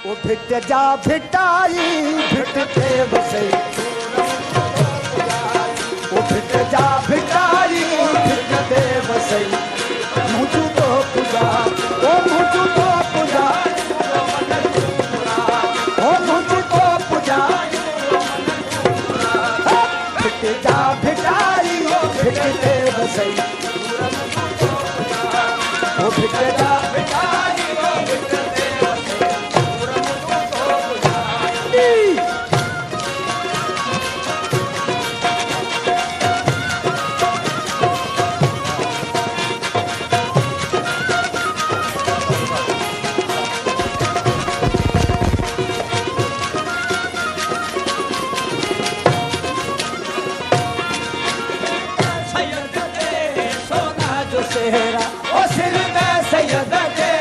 ओ भिट जा भिटाई भिटते वसई ओ भिट जा भिटाई भिटते वसई मुझू तो पूजा ओ मुझू तो पूजा ओ मुझू तो पूजा भिट जा भिटाई भिटते वसई ओ भिट जा भिटाई ओ सिर में सैयद दे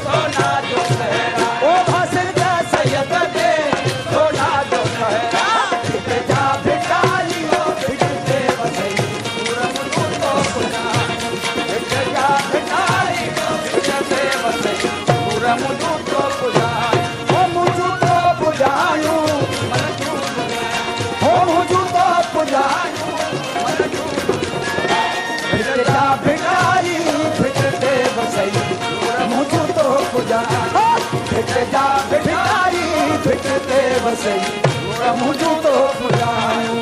सोना जो सहरा ओ भासिर का सैयद दे सोना जो सहरा भिट जा भिटाई ओ भिटते वसई मुझू तो पूजा भिट जा भिटाई ओ भिटते वसई मुझू तो पूजा ओ मुझू तो पूजायूं ओ मुझू तो पूजायूं भिट जा भिटाई भिटते वसई मुझू तो पूजा भिट जा भिटाई भिटते वसई मुझू तो पूजायूं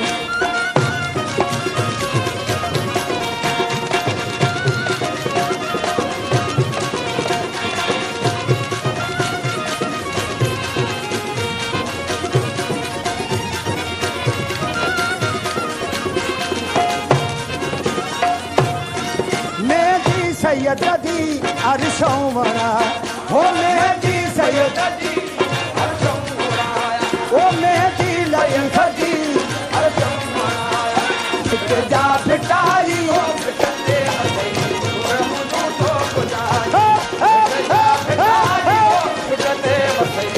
सैयद दी अरशों वरा हो मेहदी सैयद दी अरशों वरा ओ मेहदी लयन सदी अरशों वरा भिट जा भिटाई ओ भिटते वसई मुझू तो पूजा भिट जा भिटाई ओ भिटते वसई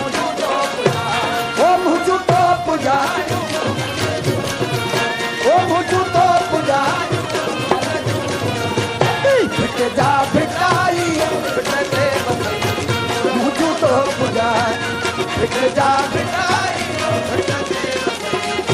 मुझू तो पूजा ओ मुझू तो पूजा ओ मुझू तो पूजा भिट जा भिटाई भिटते वसई मुझू तो पूजा भिट जा भिटाई भिटते वसई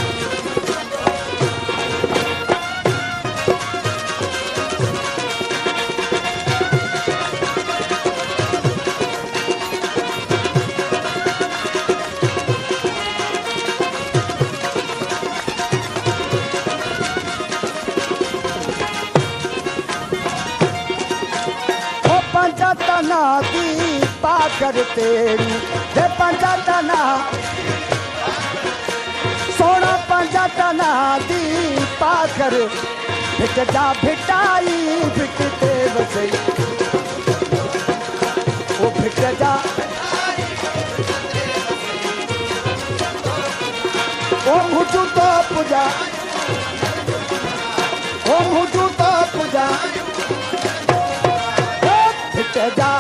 पंजतना दी पाकर तेरी हे पंजतना सोना पंजतना दी पाकर भिट जा भिटाई भिटते वसई ओ भिट जा ओ मुझू तो पूजा ओ मुझू तो पूजा भिट जा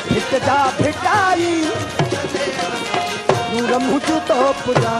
भिट जा भिटाई मुझू तो पूजा